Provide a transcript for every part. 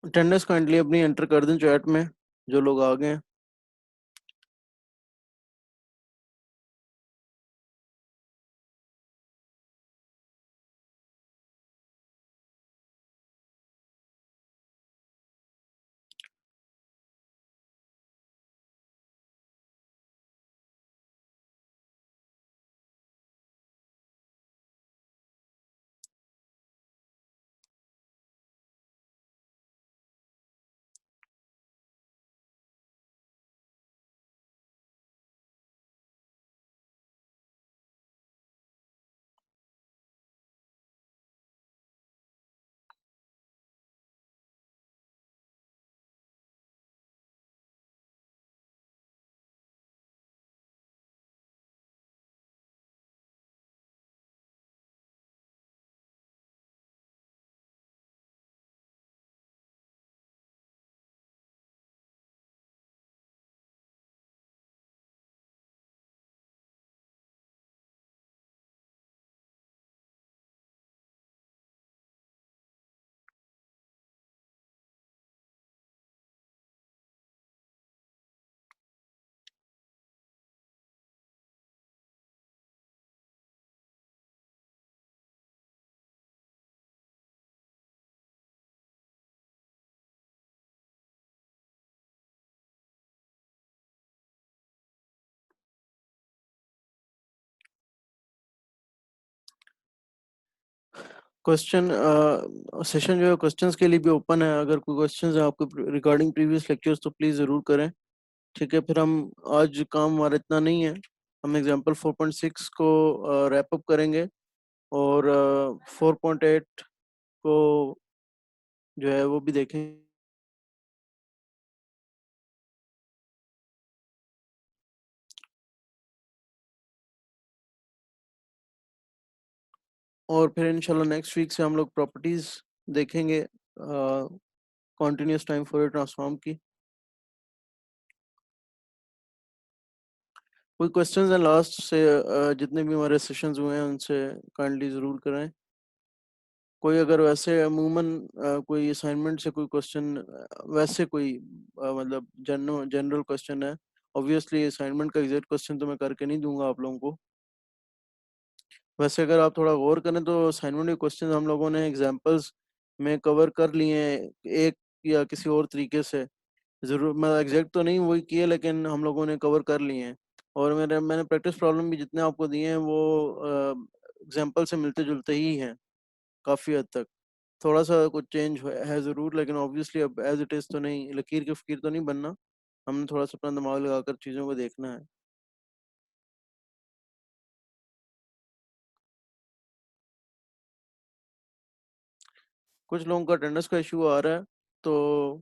Attendance kindly अपनी enter कर दें चैट में, जो लोग आ गए हैं। क्वेश्चन सेशन जो है क्वेश्चंस के लिए भी ओपन है। अगर कोई क्वेश्चंस है आपको रिगार्डिंग प्रीवियस लेक्चर्स तो प्लीज़ ज़रूर करें। ठीक है, फिर हम आज काम हमारा इतना नहीं है, हम एग्जांपल 4.6 को रैप अप करेंगे और 4.8 को जो है वो भी देखेंगे। और फिर इंशाल्लाह नेक्स्ट वीक से हम लोग प्रॉपर्टीज़ देखेंगे, कॉन्टिन्यूस टाइम फॉर ट्रांसफॉर्म की। कोई क्वेश्चंस हैं लास्ट से, जितने भी हमारे सेशंस हुए हैं उनसे काइंडली ज़रूर करें। कोई अगर वैसे अमूमन कोई असाइनमेंट से कोई क्वेश्चन, वैसे कोई मतलब जनरल क्वेश्चन है, ऑब्वियसली असाइनमेंट का एग्जैक्ट क्वेश्चन तो मैं करके नहीं दूंगा आप लोगों को। वैसे अगर आप थोड़ा गौर करें तो असाइनमेंट के क्वेश्चन हम लोगों ने एग्जांपल्स में कवर कर लिए हैं एक या किसी और तरीके से। ज़रूर मैं एग्जैक्ट तो नहीं वही किए, लेकिन हम लोगों ने कवर कर लिए हैं। और मैंने प्रैक्टिस प्रॉब्लम भी जितने आपको दिए हैं वो एग्जांपल से मिलते जुलते ही हैं काफ़ी हद तक। थोड़ा सा कुछ चेंज है ज़रूर, लेकिन ऑब्वियसली अब एज इट इज़ तो नहीं, लकीर के फ़कीर तो नहीं बनना। हमने थोड़ा सा अपना दिमाग लगाकर चीज़ों को देखना है। कुछ लोगों का अटेंडेंस का इशू आ रहा है, तो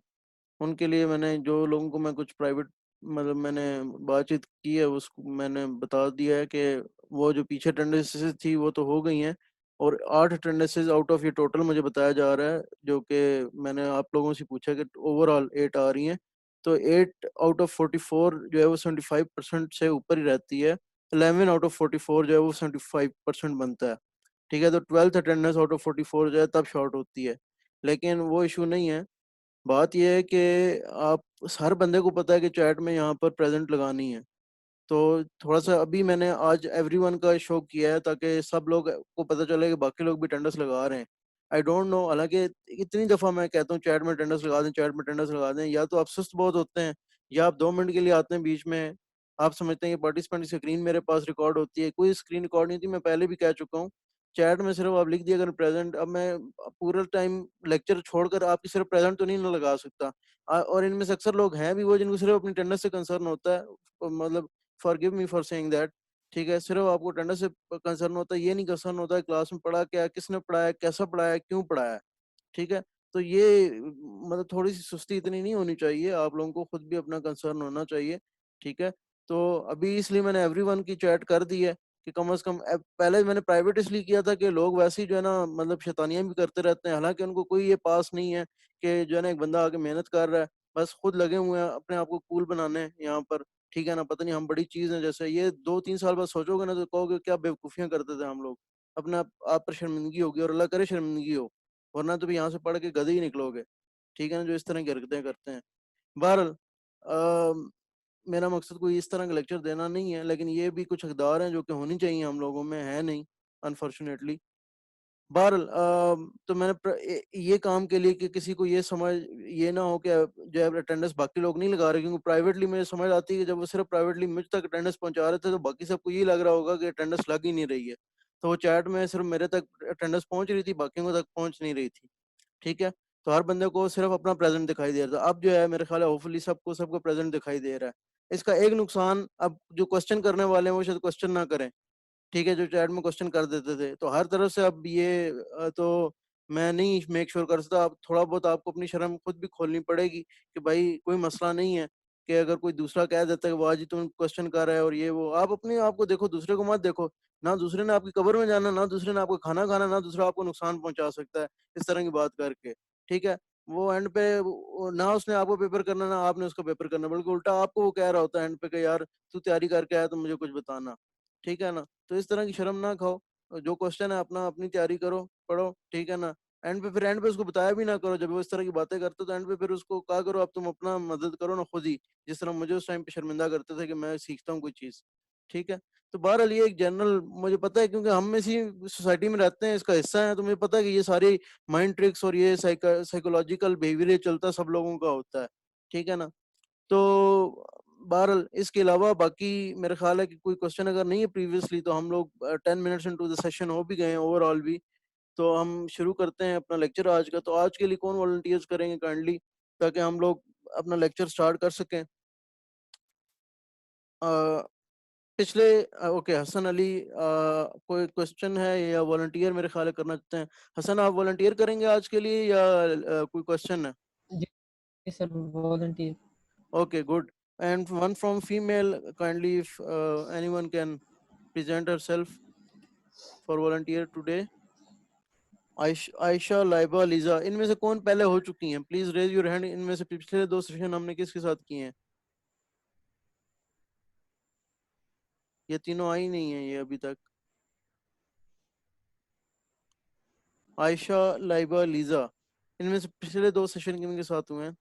उनके लिए मैंने जो लोगों को मैं कुछ प्राइवेट मतलब मैंने बातचीत की है उसको मैंने बता दिया है कि वो जो पीछे अटेंडेंसेस थी वो तो हो गई हैं। और 8 अटेंडेंसेस आउट ऑफ ये टोटल मुझे बताया जा रहा है, जो कि मैंने आप लोगों से पूछा कि ओवरऑल 8 आ रही हैं। तो 8 आउट ऑफ 44 जो है वो 75% से ऊपर ही रहती है। 11 आउट ऑफ 44 जो है वो 75% बनता है। ठीक है, तो 12th अटेंडेंस आउट ऑफ 44 जो है तब शॉर्ट होती है। लेकिन वो इशू नहीं है। बात ये है कि आप हर बंदे को पता है कि चैट में यहाँ पर प्रेजेंट लगानी है। तो थोड़ा सा अभी मैंने आज एवरीवन का शो किया है ताकि सब लोग को पता चले कि बाकी लोग भी अटेंडेंस लगा रहे हैं। आई डोंट नो, हालांकि इतनी दफ़ा मैं कहता हूँ चैट में अटेंडेंस लगा दें, चैट में अटेंडेंस लगा दें, या तो आप सुस्त बहुत होते हैं या आप 2 मिनट के लिए आते हैं बीच में। आप समझते हैं कि पार्टिसिपेंट की स्क्रीन मेरे पास रिकॉर्ड होती है, कोई स्क्रीन रिकॉर्ड नहीं होती। मैं पहले भी कह चुका हूँ, चैट में सिर्फ आप लिख दिया अगर प्रेजेंट। अब मैं पूरा टाइम लेक्चर छोड़कर आपकी सिर्फ प्रेजेंट तो नहीं ना लगा सकता। और इनमें से अक्सर लोग हैं भी वो जिनको सिर्फ अपनी अटेंडेंस से कंसर्न होता है, मतलब forgive me for saying that. ठीक है, सिर्फ आपको अटेंडेंस से कंसर्न होता है, ये नहीं कंसर्न होता है क्लास में पढ़ा क्या है, किसने पढ़ाया, कैसा पढ़ाया, क्यों पढ़ाया। ठीक है, तो ये मतलब थोड़ी सी सुस्ती इतनी नहीं होनी चाहिए, आप लोगों को खुद भी अपना कंसर्न होना चाहिए। ठीक है, तो अभी इसलिए मैंने एवरीवन की चैट कर दी है कि कम से कम पहले मैंने प्राइवेट इसलिए किया था कि लोग वैसे ही जो है ना मतलब शैतानियां भी करते रहते हैं, हालांकि उनको कोई ये पास नहीं है कि जो है ना एक बंदा आके मेहनत कर रहा है, बस खुद लगे हुए हैं अपने आप को कूल बनाने यहाँ पर। ठीक है ना, पता नहीं हम बड़ी चीज हैं जैसे। ये 2-3 साल बाद सोचोगे ना तो कहोगे क्या बेवकूफियां करते थे हम लोग। अपना आप पर शर्मिंदगी होगी, और अल्लाह करे शर्मिंदगी हो, वरना तो भी यहाँ से पढ़ के गधे ही निकलोगे। ठीक है ना, जो इस तरह की हरकतें करते हैं। बहरहाल मेरा मकसद कोई इस तरह का लेक्चर देना नहीं है, लेकिन ये भी कुछ अक़दार हैं जो कि होनी चाहिए, हम लोगों में है नहीं अनफॉर्चुनेटली। बहरहाल तो मैंने ये काम के लिए कि किसी को ये समझ ये ना हो कि जो है अटेंडेंस बाकी लोग नहीं लगा रहे, क्योंकि प्राइवेटली मुझे समझ आती है कि जब वो सिर्फ प्राइवेटली मुझ तक अटेंडेंस पहुंचा रहे थे तो बाकी सबको ये लग रहा होगा कि अटेंडेंस लग ही नहीं रही है, तो वो चैट में सिर्फ मेरे तक अटेंडेंस पहुंच रही थी, बाकियों तक पहुंच नहीं रही थी। ठीक है, तो हर बंदे को सिर्फ अपना प्रेजेंट दिखाई दे रहा था। अब जो है मेरे ख्याल है होपफुली सबको प्रेजेंट दिखाई दे रहा है। इसका एक नुकसान, अब जो क्वेश्चन करने वाले हैं वो शायद क्वेश्चन ना करें, ठीक है, जो चैट में क्वेश्चन कर देते थे, तो हर तरफ से अब ये तो मैं नहीं मेक श्योर कर सकता। अब थोड़ा बहुत आपको अपनी शर्म खुद भी खोलनी पड़ेगी कि भाई कोई मसला नहीं है कि अगर कोई दूसरा कह देता है कि वाह जी तुम क्वेश्चन कर रहे हो और ये वो, आप अपने आप को देखो, दूसरे को मत देखो। ना दूसरे ने आपकी कब्र में जाना, ना दूसरे ने आपको खाना खाना, ना दूसरा आपको नुकसान पहुंचा सकता है इस तरह की बात करके। ठीक है, वो एंड पे ना उसने आपको पेपर करना, ना आपने उसको पेपर करना, बल्कि उल्टा आपको वो कह रहा होता है एंड पे कि यार तू तैयारी करके आया तो मुझे कुछ बताना। ठीक है ना, तो इस तरह की शर्म ना खाओ, जो क्वेश्चन है अपना अपनी तैयारी करो, पढ़ो, ठीक है ना। एंड पे उसको बताया भी ना करो, जब वो इस तरह की बातें करते तो एंड पे फिर उसको कहा करो अब तुम अपना मदद करो ना खुद ही, जिस तरह मुझे उस टाइम पे शर्मिंदा करते थे कि मैं सीखता हूँ कोई चीज़। ठीक है, तो बहरहाल ये एक जनरल मुझे पता है, क्योंकि हम इसी सोसाइटी में रहते हैं, इसका हिस्सा है, तो मुझे पता है कि ये सारी माइंड ट्रिक्स और ये साइकोलॉजिकल बिहेवियर चलता सब लोगों का होता है। ठीक है ना, तो बहरहाल इसके अलावा बाकी मेरा ख्याल है कि कोई क्वेश्चन अगर नहीं है प्रीवियसली, तो हम लोग 10 मिनट्स इनटू द सेशन हो भी गए हैं ओवरऑल भी, तो हम शुरू करते हैं अपना लेक्चर आज का। तो आज के लिए कौन वॉलंटियर्स करेंगे काइंडली, ताकि हम लोग अपना लेक्चर स्टार्ट कर सकें। अ, पिछले ओके हसन अली, कोई क्वेश्चन है या वॉलंटियर मेरे ख्याल है करना चाहते हैं। हसन, आप वॉलंटियर करेंगे आज के लिए या कोई क्वेश्चन है? जी sir, volunteer. Okay, good. And one from female, kindly if anyone can present herself for volunteer today. Aisha, Laiba, Liza, इनमें से कौन पहले हो चुकी हैं? Please raise your hand. इनमें से पिछले 2 सेशन हमने किसके साथ किए हैं? ये तीनों आई नहीं है ये अभी तक। आयशा, लाइबा, लीजा, इनमें से पिछले 2 सेशन किनके साथ हुए हैं?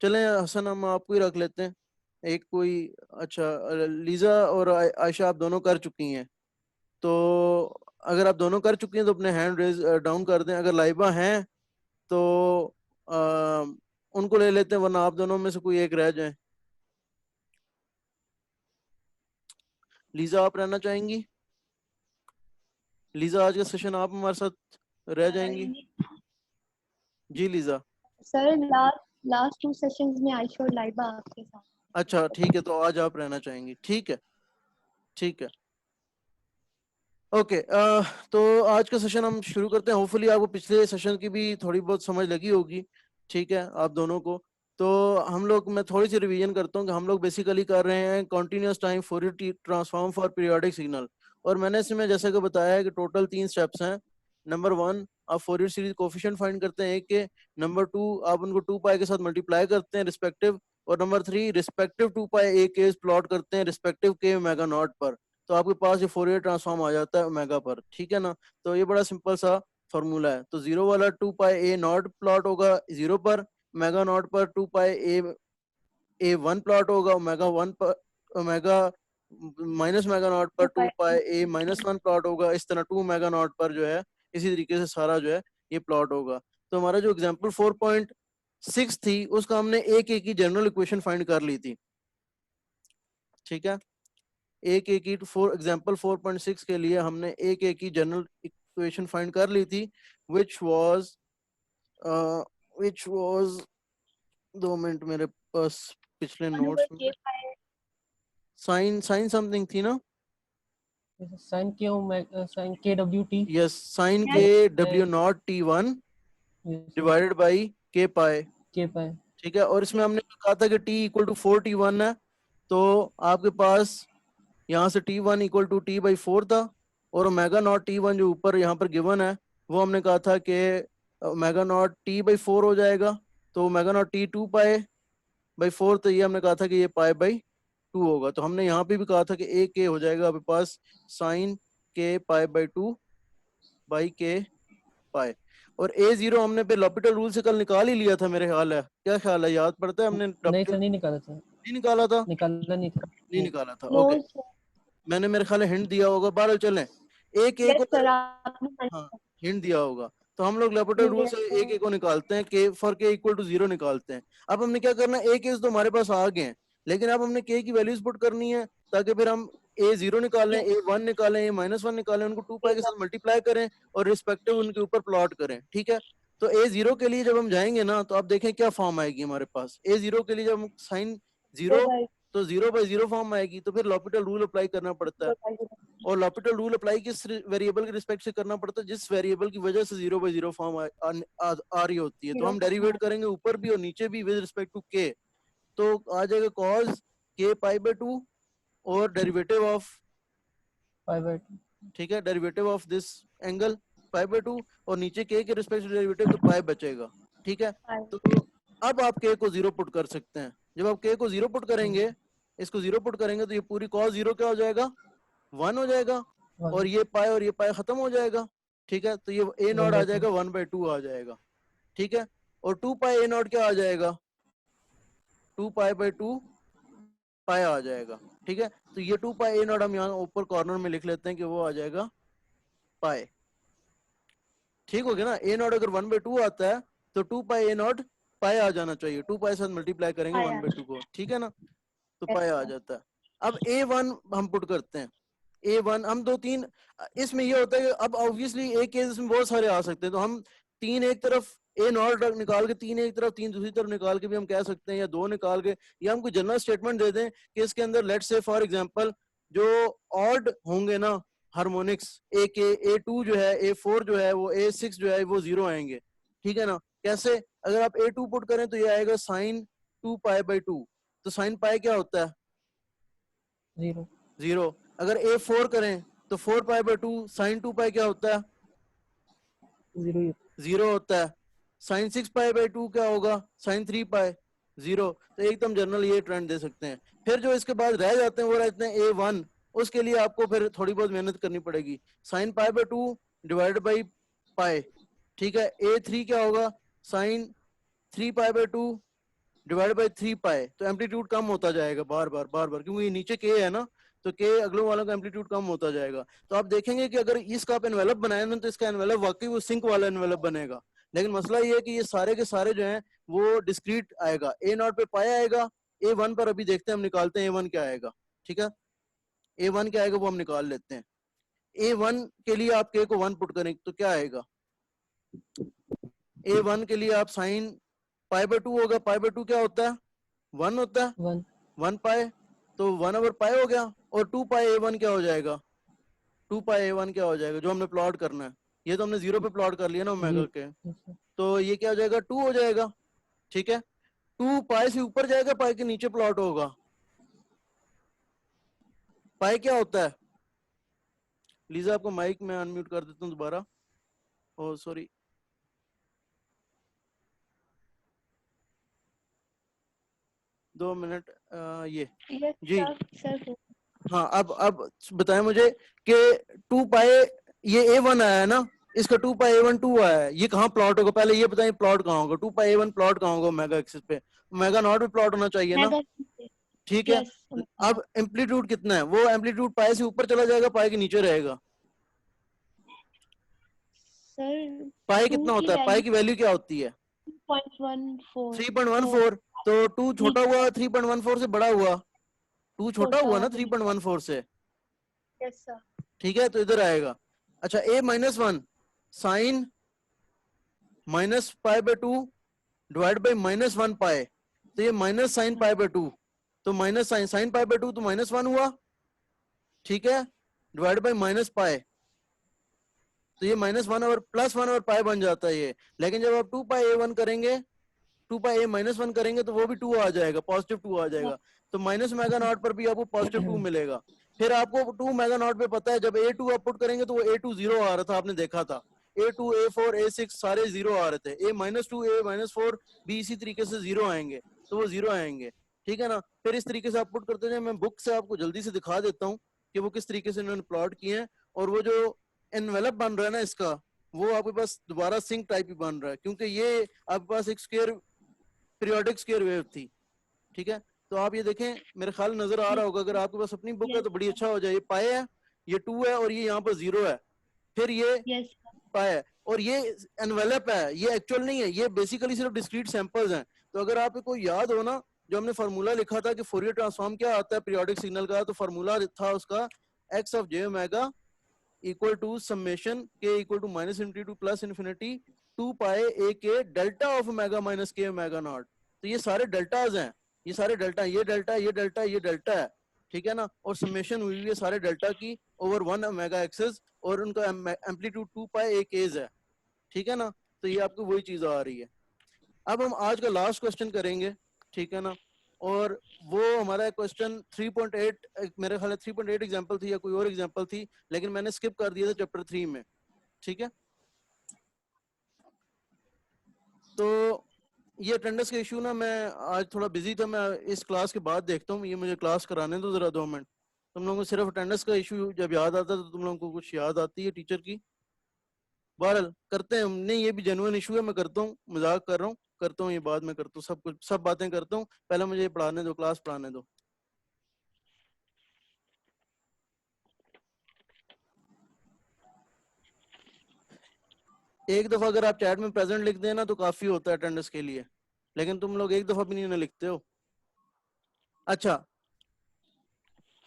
चलें हसन, हम आपको ही रख लेते हैं एक कोई। अच्छा, लीजा और आयशा आप दोनों कर चुकी हैं, तो अगर आप दोनों कर चुकी हैं तो अपने हैंड रेज डाउन कर दें। अगर लाइबा हैं तो आ, उनको ले लेते हैं, वरना आप दोनों में से कोई एक रह जाए। लीजा, आप रहना चाहेंगी? लीजा, आज का सेशन आप हमारे साथ रह जाएंगी? जी Liza. Sir last last 2 sessions में आयशा और लाइबा आपके साथ। अच्छा ठीक है, तो आज आप रहना चाहेंगी, ठीक है, ठीक है, ओके। तो आज का सेशन हम शुरू करते हैं। होपफुली आपको पिछले सेशन की भी थोड़ी बहुत समझ लगी होगी, ठीक है, आप दोनों को। तो मैं थोड़ी सी रिवीजन करता हूँ कि हम लोग बेसिकली कर रहे हैं continuous time Fourier transform for periodic signal. और मैंने इसमें जैसे कि बताया है कि टोटल 3 स्टेप्स हैं। नंबर 1, आप फोरियर सीरीज कोफिशिएंट फाइंड करते हैं एक के। नंबर 2, आप उनको 2 पाई के साथ मल्टीप्लाई करते हैं रिस्पेक्टिव। और नंबर 3, रिस्पेक्टिव 2 पाई ए के प्लॉट करते हैं रिस्पेक्टिव के ओमेगा नॉट पर। तो आपके पास ये फोरियर ट्रांसफॉर्म आ जाता है ओमेगा पर, ठीक है ना। तो ये बड़ा सिंपल सा फॉर्मूला है। तो जीरो वाला 2 पाई ए नॉट प्लॉट होगा जीरो पर, ओमेगा नॉट पर 2 पाई ए वन प्लॉट होगा, ओमेगा वन पर, ओमेगा माइनस ओमेगा नॉट पर 2 पाई ए माइनस वन प्लॉट होगा। इस तरह 2 ओमेगा नॉट पर जो है इसी तरीके से सारा जो है ये प्लॉट होगा। तो हमारा जो एग्जाम्पल 4.6 थी उसका हमने एक एक की जनरल इक्वेशन फाइंड कर ली थी, ठीक है। एक एक की फॉर एग्जांपल 4.6 के लिए हमने एक एक की जनरल इक्वेशन फाइंड कर ली थी, which was which was 2 minute मेरे पास पिछले नोट्स में साइन साइन समथिंग थी ना। साइन के डब्ल्यू टी। यस, साइन के W not T one divided by के पाई, के पाई। ठीक है। और इसमें हमने कहा था कि टी इक्वल टू 4t1 है, तो आपके पास यहाँ से t1 equal to T by 4 था। और ओमेगा नॉट t1 जो ऊपर यहाँ पर गिवन है वो हमने कहा था कि ओमेगा नॉट टी बाई 4 हो जाएगा। तो omega naught T 2 pi by 4, तो ये हमने कहा था कि ये पाई बाई 2 होगा। तो हमने यहाँ पे भी कहा था कि ए के हो जाएगा आपके पास साइन के पाई बाई 2 बाई के पाई। और A0 हमने पे l'Hopital रूल से कल निकाल ही लिया था मेरे ख्याल है, क्या ख्याल है, याद पड़ता है हमने नहीं सर, नहीं निकाला था, नहीं निकाला था, निकाला नहीं था। नहीं निकाला था, नो ओके। सर। मैंने मेरे ख्याल है हिंट दिया होगा, बारह चलें एक एक यस को, सर, आपने हाँ हिंट दिया होगा। तो हम लोग l'Hopital रूल yes, से sir. एक एक को निकालते हैं, k for k equal to 0 निकालते हैं। अब हमने क्या करना है, ए केस तो हमारे पास आ गए हैं, लेकिन अब हमने k की वैल्यूज पुट करनी है ताकि फिर हम A0 निकालें, Yes. A1 निकालें, A-1 निकालें, उनको 2 पाई के साथ मल्टीप्लाई करें और रिस्पेक्टिव उनके ऊपर प्लॉट करें, ठीक है। तो A0 के लिए जब हम जाएंगे ना, तो आप देखें क्या फॉर्म आएगी हमारे पास। A0 के लिए जब हम साइन 0, तो 0/0 फॉर्म आएगी, तो फिर l'Hopital रूल अप्लाई करना पड़ता है। और l'Hopital रूल अप्लाई किस वेरिएबल के रिस्पेक्ट से करना पड़ता है, जिस वेरिएबल की वजह से 0/0 फॉर्म आ रही होती है। तो हम डेरिवेट करेंगे ऊपर भी और नीचे भी विद रिस्पेक्ट टू k। तो आ जाएगा cos k π/2 और डेरिवेटिव ऑफ, पाई/2, ठीक है, डेरिवेटिव ऑफ दिस एंगल π/2 और नीचे k के रिस्पेक्ट से डेरिवेटिव, तो पाई बचेगा, ठीक है। तो अब आप k को 0 पुट कर सकते हैं। जब आप k को 0 पुट करेंगे, इसको 0 पुट करेंगे, तो ये पूरी cos 0 क्या हो जाएगा, 1 हो जाएगा, और ये पाई खत्म हो जाएगा, ठीक है। तो ये a नॉट आ जाएगा 1/2 आ जाएगा, ठीक है। और 2 पाई a नॉट क्या आ जाएगा, 2 पाई/2 पाई आ जाएगा, ठीक है। तो ये 2 पाई a नॉट हम यहाँ ऊपर कॉर्नर में लिख लेते हैं कि वो आ जाएगा पाई, ठीक हो गया ना। a नॉट अगर 1/2 आता है तो 2 पाई a नॉट पाई आ जाना चाहिए, 2 पाई साथ मल्टीप्लाई करेंगे 1/2 को, ठीक है ना, तो पाई आ जाता है। अब A1 हम पुट करते हैं, A1 हम 2-3, इसमें ये होता है कि अब ऑब्वियसली एक केस में बहुत सारे आ सकते हैं, तो हम 3 एक तरफ A नॉट निकाल के, 3 एक तरफ 3 दूसरी तरफ निकाल के भी हम कह सकते हैं, या 2 निकाल के, या हम कोई जनरल स्टेटमेंट दे दें कि इसके अंदर लेट्स से फॉर एग्जांपल जो ऑड होंगे ना हार्मोनिक्स, A के A2 जो है, A4 जो है, वो A6 जो है वो 0 आएंगे, ठीक है ना। कैसे, अगर आप A2 पुट करें तो ये आएगा साइन 2 पाई/2, तो साइन पाई क्या होता है, 0। अगर A4 करें तो 4 पाई/2 साइन 2 पाई क्या होता है, 0 होता है। साइन 6 पाई/2 क्या होगा, साइन 3 पाई, 0। तो एकदम जनरल ये ट्रेंड दे सकते हैं। फिर जो इसके बाद रह जाते हैं वो रहते हैं A1, उसके लिए आपको फिर थोड़ी बहुत मेहनत करनी पड़ेगी, साइन पाई/2 डिवाइडेड बाई पाई, ठीक है। A3 क्या होगा, साइन 3 पाई/2 डिवाइड बाई 3 पाई। तो एम्पलीट्यूड कम होता जाएगा बार बार, क्योंकि ये नीचे के है ना, तो के अगले वालों का एम्पलीट्यूड कम होता जाएगा। तो आप देखेंगे कि अगर इसका आप एनवेलप बनाए ना, तो इसका एनवेलप वाकई वो सिंक वाला एनवेलप बनेगा। लेकिन मसला ये है कि ये सारे के सारे जो हैं वो डिस्क्रीट आएगा, A नॉट पे पाई आएगा, A1 पर अभी देखते हैं हम निकालते हैं A1 क्या आएगा, ठीक है। A1 क्या आएगा वो हम निकाल लेते हैं। A1 के लिए आप k को 1 पुट करें तो क्या आएगा, A1 के लिए आप साइन पाई/2 होगा, पाई/2 क्या होता है, 1 होता है, 1 पाई, तो 1/पाई हो गया। और 2 पाई A1 क्या हो जाएगा, 2 पाई A1 क्या हो जाएगा, जो हमने प्लॉट करना है, ये तो हमने 0 पे प्लॉट कर लिया ना ओमेगा के, तो ये क्या हो जाएगा, 2 हो जाएगा, ठीक है। 2 पाई से ऊपर जाएगा, पाई के नीचे प्लॉट होगा। पाई क्या होता है, लीजा आपको माइक में अनम्यूट कर देता हूँ दोबारा, ओ सॉरी, दो मिनट, ये जी सर हाँ। अब बताएं मुझे कि 2 पाई, ये A1 आया है ना, इसका 2 पाई A1 2 आया है, ये कहाँ प्लॉट होगा, पहले ये बताएं प्लॉट कहाँ होगा, 2 पाई A1 प्लॉट कहाँ होगा ओमेगा एक्सिस पे, ओमेगा नॉट भी प्लॉट होना चाहिए ना, ठीक है। अब एम्पलीट्यूड कितना है, वो एम्पलीट्यूड पाई से ऊपर चला जाएगा, पाई के नीचे रहेगा। सर पाई कितना होता है, पाई की वैल्यू क्या होती है, 3.14, तो 2 छोटा हुआ 3.14 से बड़ा हुआ, 2 छोटा हुआ ना 3.14 से, यस सर, ठीक है। तो इधर आएगा। अच्छा A-1 साइन माइनस पाई/2 डिवाइड बाई -1 पाई, तो ये माइनस साइन पाई/2, तो माइनस साइन पाई/2 तो -1 हुआ, ठीक है, डिवाइड बाई माइनस पाई, तो ये -1 और +1 और पाई बन जाता है ये। लेकिन जब आप 2 पाई A1 करेंगे, 2 पाई A-1 करेंगे तो वो भी 2 आ जाएगा, पॉजिटिव 2 आ जाएगा, तो माइनस ओमेगा नॉट पर भी आपको पॉजिटिव 2 मिलेगा। फिर आपको 2 ओमेगा नॉट पे पता है, जब A2 आप पुट करेंगे तो वो A2 0 आ रहा था, आपने देखा था, A2 A4 A6 सारे 0 आ रहे थे, A-2 A-4 भी इसी तरीके से 0 आएंगे, तो वो 0 आएंगे, ठीक है ना। फिर इस तरीके से आप पुट करते हैं। मैं बुक से आपको जल्दी से दिखा देता हूँ कि वो किस तरीके से इन्होंने प्लॉट किए हैं। और वो जो एनवेलप बन रहा है ना इसका, वो आपके पास दोबारा सिंक टाइप ही बन रहा है, क्योंकि ये आपके पास एक स्क्वायर पीरियोडिक स्क्वायर वेव थी, ठीक है। तो आप ये देखें, मेरे ख्याल नजर आ रहा होगा, अगर आपके पास अपनी बुक है तो बड़ी अच्छा हो जाए। ये पाए है, ये 2 है, और ये यहाँ पर 0 है, फिर ये यस पाए है, और ये एनवेलप है, ये एक्चुअल नहीं है, ये बेसिकली सिर्फ डिस्क्रीट सैंपल्स हैं। तो अगर आपको याद हो ना, जो हमने फार्मूला लिखा था कि फोरियर ट्रांसफॉर्म क्या आता है पीरियोडिक सिग्नल का, तो फार्मूला था उसका X of J omega equal to summation K equal to minus infinity to plus infinity 2 pi A K delta of omega minus K omega naught. तो ये सारे डेल्टाज हैं, ये सारे डेल्टा, ये डेल्टा, ये डेल्टा, ये डेल्टा है, ठीक है ना। और समेशन हुई है सारे डेल्टा की ओवर 1 ओमेगा एक्सिस, और उनका एम्पलीट्यूड 2 पाए ए केज है, ठीक है ना। तो ये आपको वही चीज आ रही है। अब हम आज का लास्ट क्वेश्चन करेंगे, ठीक है ना। और वो हमारा क्वेश्चन 3.8, मेरे ख्याल 3.8 एग्जांपल थी या कोई और एग्जांपल थी, लेकिन मैंने स्किप कर दिया था चैप्टर 3 में, ठीक है। तो ये अटेंडेंस का इशू ना, मैं आज थोड़ा बिजी था, मैं इस क्लास के बाद देखता हूँ, ये मुझे क्लास कराने दो जरा 2 मिनट। तुम लोगों को सिर्फ अटेंडेंस का इशू जब याद आता है तो तुम लोगों को कुछ याद आती है टीचर की। बहरहाल करते हैं, नहीं ये भी जेन्युइन इशू है, मैं करता हूँ, मजाक कर रहा हूँ, करता हूँ ये बाद में करता हूँ, सब कुछ सब बातें करता हूँ, पहले मुझे ये पढ़ाने दो, क्लास पढ़ाने दो। एक दफा अगर आप चैट में प्रेजेंट लिख देना तो काफी होता है अटेंडेंस के लिए, लेकिन तुम लोग एक दफा भी नहीं ना लिखते हो। अच्छा,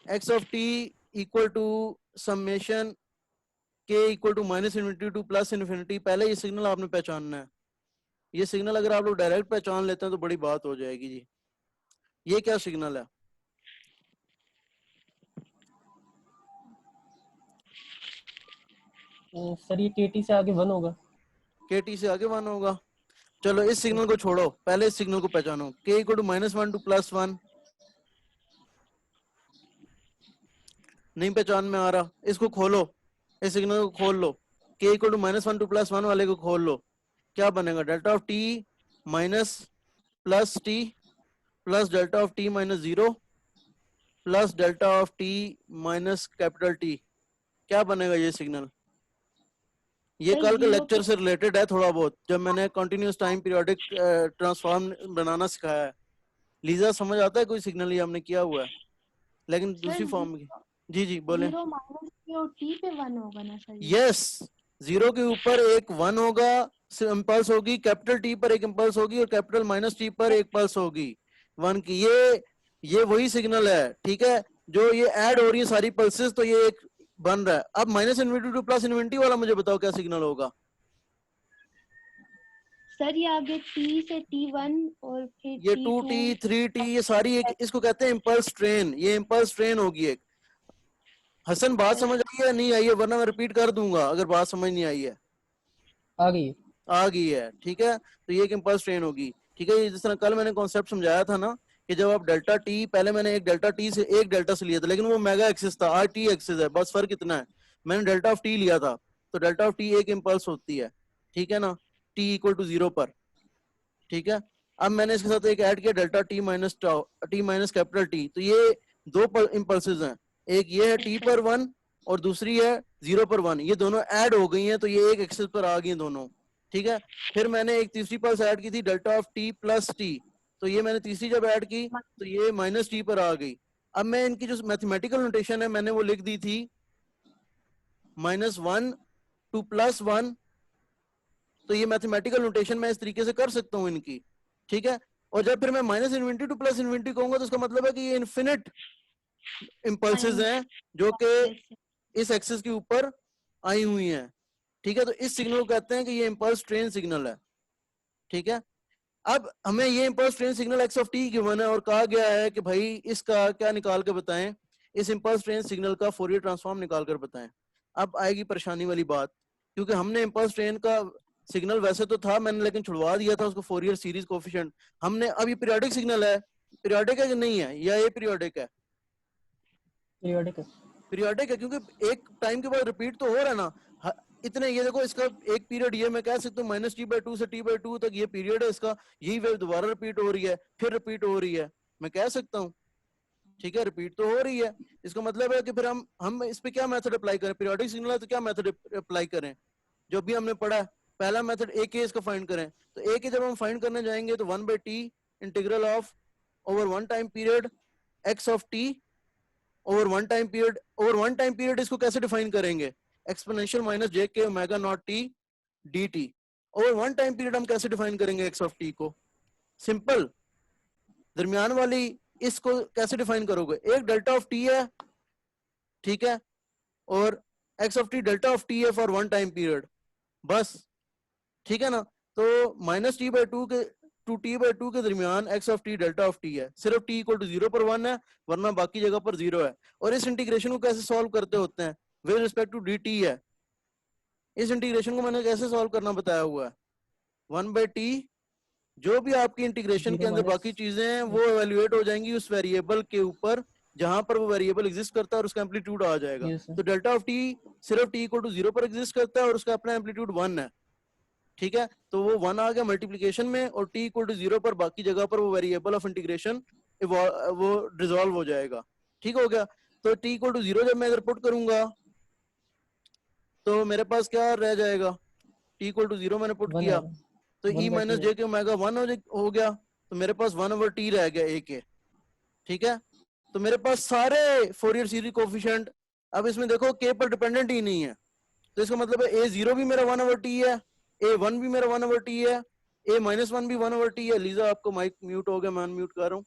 X of T equal to summation K equal to minus infinity to plus infinity, पहले ये सिग्नल आपने पहचानना है। ये सिग्नल अगर आप लोग डायरेक्ट पहचान लेते हैं तो बड़ी बात हो जाएगी जी। ये क्या सिग्नल है? सर ये केटी से आगे 1 होगा। के से आगे 1 होगा। चलो इस सिग्नल को छोड़ो, पहले इस सिग्नल को पहचानो। के इक्वल टू -1 टू +1, नहीं पहचान में आ रहा, इसको खोलो, इस सिग्नल को खोल लो। के इक्वल टू -1 टू +1 वाले को खोल लो, क्या बनेगा? Delta of T minus plus T plus delta of T minus 0 plus delta of T minus capital T. क्या बनेगा ये सिग्नल? ये सर कल के 0 लेक्चर से रिलेटेड है थोड़ा बहुत, जब मैंने कंटिन्यूअस टाइम पीरियोडिक ट्रांसफॉर्म बनाना सिखाया है। लीजा समझ आता है कोई सिग्नल ये हमने किया हुआ है, लेकिन दूसरी सर फॉर्म की। जी जी बोले। 0 माइनस के और टी पे 1 होगा ना सर? यस, 0 के ऊपर एक 1 होगा, इम्पल्स होगी, कैपिटल टी पर एक इम्पल्स होगी, और कैपिटल माइनस टी पर एक पल्स होगी 1 की। ये वही सिग्नल है, ठीक है, जो ये ऐड हो रही है सारी पल्सेस, तो ये एक बन रहा है। अब minus infinity to plus infinity वाला मुझे बताओ क्या सिग्नल होगा? सर ये आगे टी से T1 और फिर ये T2 2T 3T ये सारी एक, इसको कहते हैं इम्पल्स ट्रेन, ये इम्पल्स ट्रेन होगी एक। हसन बात समझ आई है नहीं आई है? वरना मैं रिपीट कर दूंगा अगर बात समझ नहीं आई है। आ गई है। आ गई है, ठीक है। तो ये एक इम्पल्स ट्रेन होगी, ठीक है। जिस तरह कल मैंने कॉन्सेप्ट समझाया था ना, कि जब आप डेल्टा टी, पहले मैंने एक डेल्टा से लिया था, लेकिन वो मेगा एक्सिस था, आज टी एक्सिस है, बस फर्क इतना है। मैंने डेल्टा ऑफ टी लिया था, तो डेल्टा ऑफ टी एक इम्पल्स होती है, ठीक है ना, टी इक्वल टू 0 पर, ठीक है। अब मैंने इसके साथ एक ऐड किया delta T minus capital T, तो ये 2 इम्पल्सेस हैं, एक ये है टी पर 1 और दूसरी है 0 पर 1, ये दोनों ऐड हो गई हैं, तो ये एक एक्सिस पर आ गई दोनों, ठीक है। फिर मैंने एक तीसरी पल्स ऐड की थी delta of T plus T, तो ये मैंने तीसरी जब ऐड की तो ये माइनस टी पर आ गई। अब मैं इनकी जो मैथमेटिकल नोटेशन है मैंने वो लिख दी थी -1 टू +1, तो ये मैथमेटिकल नोटेशन मैं इस तरीके से कर सकता हूँ इनकी, ठीक है। और जब फिर मैं minus infinity to plus infinity कहूंगा तो उसका मतलब है कि ये इन्फिनिट इम्पल्सेस हैं जो कि इस एक्सिस के ऊपर आई हुई हैं, ठीक है। तो इस सिग्नल को कहते हैं कि ये इम्पल्स ट्रेन सिग्नल है, ठीक है। अब हमें ये impulse train signal x of T given है, और कहा गया है कि भाई इसका क्या निकाल के बताएं, इस इम्पल्स ट्रेन सिग्नल का फोरियर ट्रांसफॉर्म निकाल कर बताएं। अब आएगी परेशानी वाली बात, क्योंकि हमने इम्पल्स ट्रेन का सिग्नल वैसे तो था मैंने, लेकिन छुड़वा दिया था उसको फोरियर सीरीज कोएफिशिएंट हमने। अब ये पीरियोडिक सिग्नल है, पीरियोडिक है कि नहीं है, या ये पीरियोडिक है? पीरियोडिक है। पीरियोडिक है, क्योंकि एक टाइम के बाद रिपीट तो हो रहा है ना। इतने, ये देखो इसका एक पीरियड ये मैं कह सकता हूँ -t/2 से t/2 तक ये पीरियड है इसका, यही वेव दोबारा रिपीट हो रही है, फिर रिपीट हो रही है, मैं कह सकता हूँ, ठीक है, रिपीट तो हो रही है। इसका मतलब है कि फिर हम इस पे क्या मेथड अप्लाई करें? पीरियोडिक सिग्नल है तो क्या मेथड अप्लाई करें? जो भी हमने पढ़ा है, पहला मेथड ए के इसका फाइंड करें। तो ए के जब हम फाइंड करने जाएंगे तो 1/t integral of over one time period x of t over one time period. Over one time period इसको कैसे डिफाइन करेंगे, एक्सपोनेंशियल माइनस जे के omega not T dt। Over one time period हम कैसे डिफाइन करेंगे x ऑफ t को, simple, दरमियान वाली इसको कैसे डिफाइन करोगे, एक डेल्टा ऑफ t है, ठीक है, और x of t delta of t है फॉर वन टाइम पीरियड, बस, ठीक है ना। तो माइनस टी बाई टू के टू टी बाई टू के दरमियान x of t delta of t है, सिर्फ t इक्वल टू 0 पर 1 है, वरना बाकी जगह पर 0 है। और इस इंटीग्रेशन को कैसे सॉल्व करते होते हैं, विद रिस्पेक्ट टू dt है। इस इंटीग्रेशन को मैंने कैसे सॉल्व करना बताया हुआ है, 1/t, जो भी आपकी इंटीग्रेशन के अंदर बाकी चीजें हैं वो एवेल्युएट हो जाएंगी उस वेरिएबल के ऊपर जहां पर वो वेरिएबल एग्जिस्ट करता है और उसका एम्पलीट्यूड आ जाएगा। Yes, sir. तो डेल्टा ऑफ t सिर्फ t इक्वल टू 0 पर एग्जिस्ट करता है और उसका अपना एम्पलीट्यूड 1 है, ठीक है। तो वो 1 आ गया मल्टीप्लीकेशन में, और t इक्वल टू 0 पर बाकी जगह पर वो वेरिएबल ऑफ इंटीग्रेशन वो डिसॉल्व हो जाएगा, ठीक हो गया। तो t इक्वल टू 0 जब मैं इधर पुट करूंगा तो मेरे पास क्या रह जाएगा, t इक्वल टू 0 मैंने पुट किया तो e माइनस जे के ओमेगा 1 हो गया, तो मेरे पास 1/t रह गया a के, ठीक है। तो मेरे पास सारे फोरियर सीरीज कोफिशिएंट, अब इसमें देखो k पर डिपेंडेंट ही नहीं है, तो इसका मतलब है a0 भी मेरा 1/t है, a1 भी मेरा 1/t है, a-1 भी 1/t है। लीजा आपको माइक म्यूट हो गया, मैं अनम्यूट कर रहा हूँ।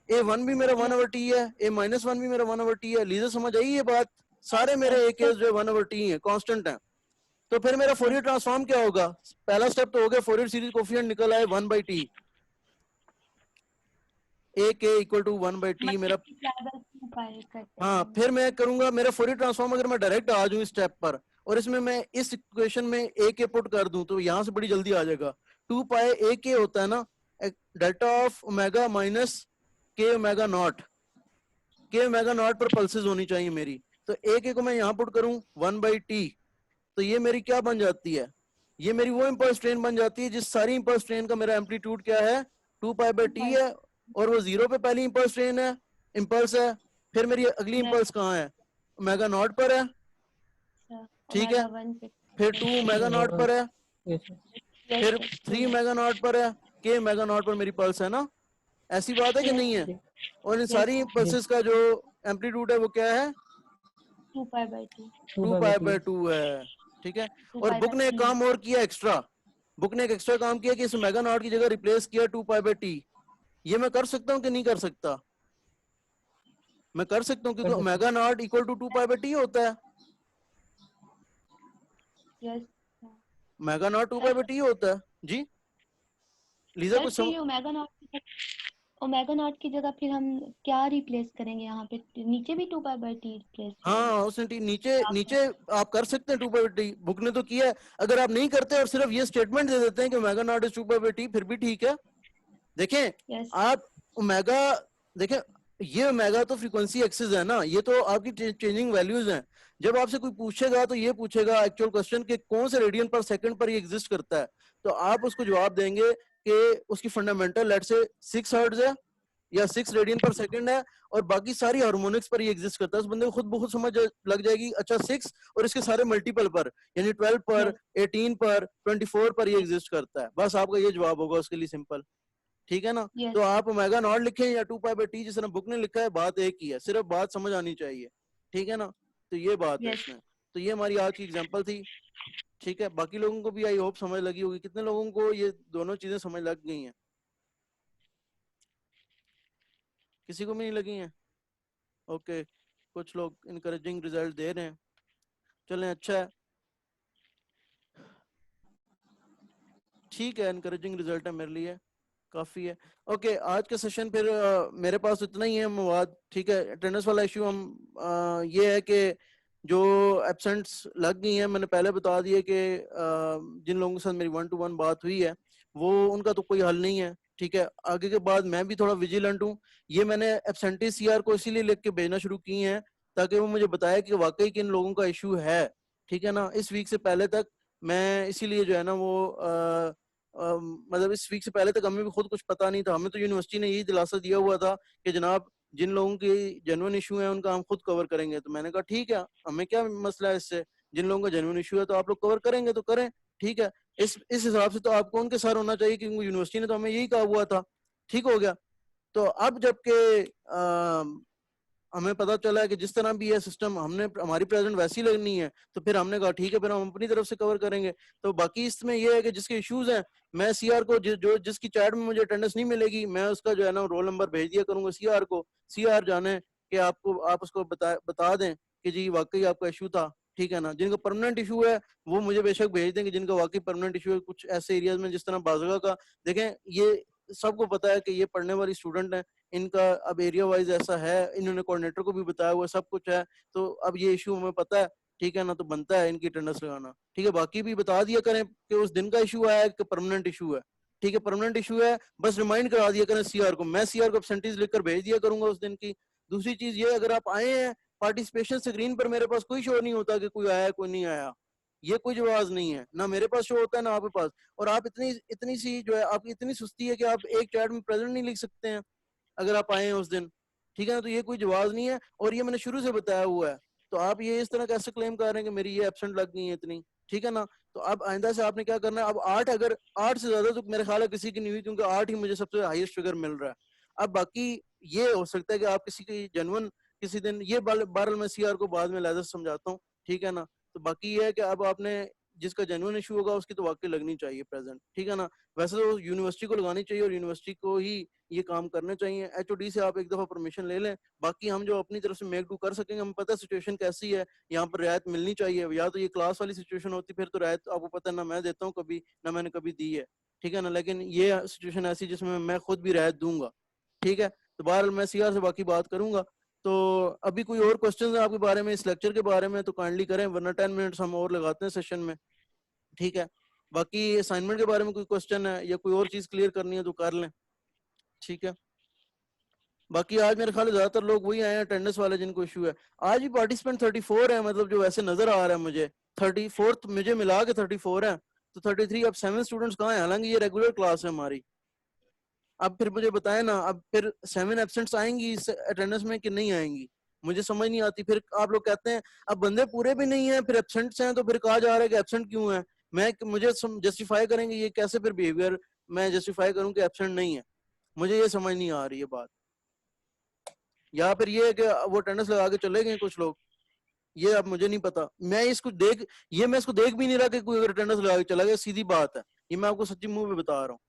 a1 भी मेरा 1/t है, a-1 भी मेरा 1/t है। लीजा समझ आई ये बात, सारे मेरे a जो 1/t है, कांस्टेंट है। तो फिर मेरा फोरियर ट्रांसफॉर्म क्या होगा, पहला स्टेप तो हो गया, फोरियर सीरीज कोफिशिएंट निकल आए 1/t, a k equal to 1/t मेरा। हाँ, फिर मैं करूंगा मेरा फोरियर ट्रांसफॉर्म, अगर मैं डायरेक्ट आ जाऊं इस स्टेप पर और इसमें मैं इस इक्वेशन में a k पुट कर दूं तो यहां से बड़ी जल्दी आ जाएगा। 2 पाई a k होता है ना, delta of omega minus k omega naught, k omega naught पर पल्सेस होनी चाहिए मेरी। तो a k को मैं यहाँ पुट करूं 1/t, तो ये मेरी क्या बन जाती है, ये मेरी वो इंपल्स ट्रेन बन जाती है जिस सारी इंपल्स ट्रेन का मेरा एम्पलीट्यूड क्या है, 2π/t है, और वो 0 पे पहली इंपल्स ट्रेन है, इंपल्स है। फिर मेरी अगली इंपल्स कहाँ है, ओमेगा नॉट पर है, ठीक है, फिर 2 ओमेगा नॉट पर है, फिर 3 ओमेगा नॉट पर है, k ओमेगा नॉट पर मेरी पल्स है ना, ऐसी बात है कि नहीं है। और इन सारी पल्सेस का जो एम्पलीट्यूड है वो क्या है, 2π/2 है, ठीक है। और बुक ने एक काम और किया एक्स्ट्रा, बुक ने एक एक्स्ट्रा काम किया कि इस ओमेगा नॉट की जगह रिप्लेस किया 2π/t। ये मैं कर सकता हूँ कि नहीं कर सकता, मैं कर सकता हूँ क्योंकि omega naught equal to 2π/t होता है, ओमेगा नॉट 2π/t होता है जी। लीजा कुछ ओमेगा नॉट की जगह फिर हम क्या रिप्लेस करेंगे यहाँ पे, नीचे भी 2π/t रिप्लेस? हाँ, उसने नीचे आप कर सकते हैं 2π/t, बुक ने तो किया है। अगर आप नहीं करते और सिर्फ ये स्टेटमेंट दे देते हैं कि ओमेगा नॉट इज 2π/t, फिर भी ठीक है। देखें आप ओमेगा, देखें ये ओमेगा तो फ्रीक्वेंसी एक्सिस है ना, ये तो आपकी चेंजिंग वैल्यूज हैं। जब आपसे कोई पूछेगा तो ये पूछेगा एक्चुअल क्वेश्चन के कौन से रेडियन पर सेकंड पर ये एग्जिस्ट करता है, तो आप उसको जवाब देंगे कि उसकी फंडामेंटल लेट से 6 हर्ट्ज है या 6 रेडियन पर सेकंड है और बाकी सारी हार्मोनिक्स पर ये एग्जिस्ट करता है। उस बंदे को खुद बहुत समझ लग जाएगी, अच्छा 6 और इसके सारे मल्टीपल पर, यानी 12 पर, 18 पर, 24 पर ये एग्जिस्ट करता है। बस आपका ये जवाब होगा उसके लिए, सिंपल, ठीक है ना। तो आप ओमेगा नॉट लिखें या 2π/t जिस तरह बुक ने लिखा है, बात एक ही है, सिर्फ बात समझ आनी चाहिए, ठीक है ना। तो ये बात है इसमें। तो ये हमारी आज की एग्जांपल थी, ठीक है। बाकी लोगों को भी आई होप समझ लगी होगी। कितने लोगों को ये दोनों चीजें समझ लग गई हैं, किसी को भी नहीं लगी हैं? ओके, कुछ लोग इनकरेजिंग रिजल्ट दे रहे हैं, चलें, अच्छा है, ठीक है, इनकरेजिंग रिजल्ट है मेरे लिए, काफी है। ओके, आज का सेशन फिर मेरे पास इतना ही है मवाद, ठीक है। अटेंडेंस वाला इशू हम ये है कि जो एब्सेंट्स लग गई हैं, मैंने पहले बता दिया कि जिन लोगों के साथ मेरी 1-to-1 बात हुई है वो उनका तो कोई हल नहीं है, ठीक है। आगे के बाद मैं भी थोड़ा विजिलेंट हूँ। ये मैंने एब्सेंटी CR को इसीलिए लिख के भेजना शुरू की हैं ताकि वो मुझे बताए कि वाकई किन लोगों का इशू है, ठीक है ना। इस वीक से पहले तक मैं इसीलिए जो है ना वो मतलब इस वीक से पहले तक हमें भी खुद कुछ पता नहीं था। हमें तो यूनिवर्सिटी ने यही दिलासा दिया हुआ था कि जनाब जिन लोगों के जेन्युइन इशू है उनका हम खुद कवर करेंगे। तो मैंने कहा ठीक है, हमें क्या मसला है इससे, जिन लोगों का जेन्युइन इशू है तो आप लोग कवर करेंगे तो करें, ठीक है। इस हिसाब से तो आपको उनके सर होना चाहिए, क्योंकि यूनिवर्सिटी ने तो हमें यही कहा हुआ था, ठीक हो गया। तो अब जबकि हमें पता चला है कि जिस तरह भी ये सिस्टम हमने हमारी प्रेजेंट वैसी लगनी है, तो फिर हमने कहा ठीक है, फिर हम अपनी तरफ से कवर करेंगे। तो बाकी इसमें ये है कि जिसके इश्यूज हैं, मैं सीआर को जिसकी चैट में मुझे अटेंडेंस नहीं मिलेगी, मैं उसका जो है ना रोल नंबर भेज दिया करूंगा सीआर को। सीआर जाने कि आप उसको बता दें कि जी वाकई आपका इशू था, ठीक है ना। जिनका परमानेंट इशू है वो मुझे बेशक भेज दें कि जिनका वाकई परमानेंट इशू है। कुछ ऐसे एरियाज में जिस तरह बाज़गा का देखें, ये सबको पता है कि ये पढ़ने वाली स्टूडेंट है, इनका अब एरिया वाइज ऐसा है, इन्होंने कोऑर्डिनेटर को भी बताया हुआ, सब कुछ है। तो अब ये इशू हमें पता है, ठीक है ना, तो बनता है इनकी अटेंडेंस लगाना, ठीक है। बाकी भी बता दिया करें कि उस दिन का इशू आया है कि परमानेंट इशू है, ठीक है। परमानेंट इशू है, बस रिमाइंड करा दिया करें सीआर को, मैं सीआर को एब्सेंटीज लिखकर भेज दिया करूंगा उस दिन की। दूसरी चीज ये, अगर आप आए हैं पार्टिसिपेशन स्क्रीन पर मेरे पास कोई शो नहीं होता कि कोई आया कोई नहीं आया, ये कोई जवाब नहीं है, ना मेरे पास शो होता है ना आपके पास। और आप इतनी इतनी सी जो है, आपकी इतनी सुस्ती है कि आप एक चैट में प्रेजेंट नहीं लिख सकते हैं अगर आप आए हैं उस दिन, ठीक है ना। तो ये कोई जवाब नहीं है, और ये मैंने शुरू से बताया हुआ है। तो आप ये इस तरह कैसे क्लेम कर रहे हैं कि मेरी ये एब्सेंट लग गई है इतनी, ठीक है ना। तो अब आइंदा से आपने क्या करना है, अब 8, अगर 8 से ज्यादा तो मेरे ख्याल है किसी की नहीं हुई, क्योंकि 8 ही मुझे सबसे हाईएस्ट फिगर मिल रहा है। अब बाकी ये हो सकता है कि आप किसी की जेन्युइन किसी दिन, ये बहरहाल मैं सीआर को बाद में लाइजर समझाता हूँ, ठीक है ना। तो बाकी ये है कि अब आपने जिसका जेन्युइन इशू होगा उसकी तो वाकई लगनी चाहिए प्रेजेंट, ठीक है ना। वैसे तो यूनिवर्सिटी को लगानी चाहिए और यूनिवर्सिटी को ही ये काम करने चाहिए। एचओडी से आप एक दफा परमिशन ले लें, बाकी हम जो अपनी तरफ से मेक डू कर सकेंगे। हमें पता है सिचुएशन कैसी है, यहाँ पर रियायत मिलनी चाहिए। या तो ये क्लास वाली सिचुएशन होती, फिर तो रियायत आपको पता है ना मैं देता हूँ कभी, ना मैंने कभी दी है, ठीक है ना। लेकिन ये सिचुएशन ऐसी जिसमें मैं खुद भी रियायत दूंगा, ठीक है। तो बहरहाल मैं सीआर से बाकी बात करूंगा। तो अभी कोई और क्वेश्चन है आपके बारे में, इस लेक्चर के बारे में, तो काइंडली करें, वरना 10 मिनट्स हम और लगाते हैं सेशन में, ठीक है। बाकी असाइनमेंट के बारे में कोई क्वेश्चन है या कोई और चीज क्लियर करनी है तो कर लें, ठीक है। बाकी आज मेरे ख्याल ज्यादातर लोग वही आए हैं अटेंडेंस वाले जिनको इशू है। आज भी पार्टिसिपेंट 34 है, मतलब जो वैसे नजर आ रहा है मुझे 34 मुझे मिला के 34 है, तो 33 अब 7 स्टूडेंट्स कहाँ हैं, हालांकि ये रेगुलर क्लास है हमारी। अब फिर मुझे बताए ना, अब फिर 7 एब्सेंट्स आएंगी इस अटेंडेंस में कि नहीं आएंगी, मुझे समझ नहीं आती। फिर आप लोग कहते हैं अब बंदे पूरे भी नहीं है, फिर एब्सेंट्स हैं, तो फिर कहा जा रहा है कि एब्सेंट क्यों है। मुझे जस्टिफाई करेंगे, ये कैसे फिर बिहेवियर मैं जस्टिफाई करूं कि एब्सेंट नहीं है, मुझे ये समझ नहीं आ रही है बात। या फिर ये है कि वो अटेंडेंस लगा के चले गए कुछ लोग, ये अब मुझे नहीं पता। मैं इसको देख भी नहीं रहा कि कोई अगर अटेंडेंस लगा के चला गया, सीधी बात है, ये मैं आपको सच्ची मुंह पे बता रहा हूँ,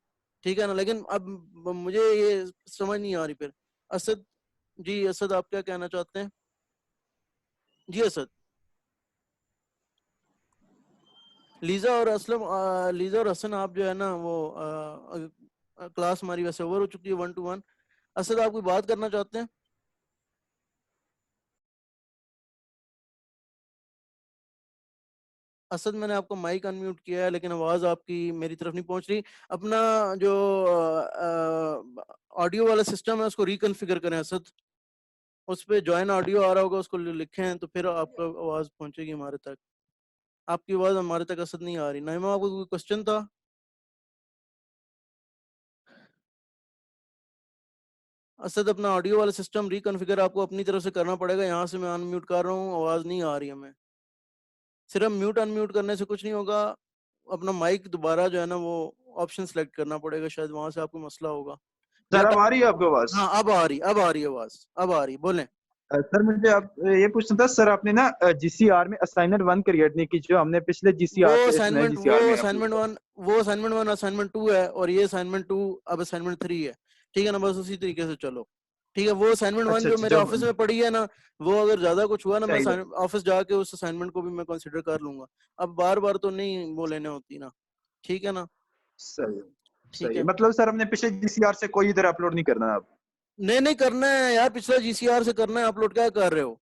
ठीक है ना। लेकिन अब मुझे ये समझ नहीं आ रही फिर। असद जी, असद आप क्या कहना चाहते हैं? जी असद। लीजा और असलम, लीजा और हसन, आप जो है ना वो क्लास हमारी वैसे ओवर हो चुकी है 1 to 1। असद आप कोई बात करना चाहते हैं? असद मैंने आपको माइक अनम्यूट किया है, लेकिन आवाज आपकी मेरी तरफ नहीं पहुंच रही। अपना जो ऑडियो वाला सिस्टम है उसको रिकॉन्फ़िगर करें असद, उस पे ज्वाइन ऑडियो आ रहा होगा, उसको लिखें तो फिर आपका आवाज पहुंचेगी हमारे तक। आपकी आवाज हमारे तक असद नहीं आ रही। नाइमा, आपको कोई क्वेश्चन था? असद, अपना ऑडियो वाला सिस्टम रिकॉन्फ़िगर आपको अपनी तरफ से करना पड़ेगा। यहाँ से मैं अनम्यूट कर रहा हूँ, आवाज नहीं आ रही हमें। सिर्फ म्यूट अनम्यूट करने से कुछ नहीं होगा, अपना माइक दोबारा जो है ना वो ऑप्शन सेलेक्ट करना पड़ेगा, शायद वहां से आपको मसला होगा। या सर अब आ रही है आपको आवाज? हाँ, अब आ रही आवाज, अब आ रही, बोलें। सर मुझे आप ये पूछना था सर, आपने ना जीसीआर में असाइनमेंट 1 क्रिएट नहीं की जो हमने पिछले जीसीआर से सुना है, जीसीआर में असाइनमेंट वन असाइनमेंट 2 है, और ये असाइनमेंट 2 अब असाइनमेंट 3 है, ठीक है ना। बस उसी तरीके से चलो, ठीक है। वो असाइनमेंट 1 अच्छा जो अच्छा मेरे जो ऑफिस में पड़ी है ना, वो अगर ज्यादा कुछ हुआ ना, मैं चाहिए ऑफिस जाके उस असाइनमेंट को भी मैं कंसिडर कर लूंगा। अब बार बार तो नहीं वो लेने होती ना, ठीक है ना। सही ठीक सही, है, मतलब सर हमने पिछले जीसीआर से कोई इधर अपलोड नहीं करना अब? नहीं करना है यार, पिछला जीसीआर से करना है। अपलोड क्या कर रहे हो?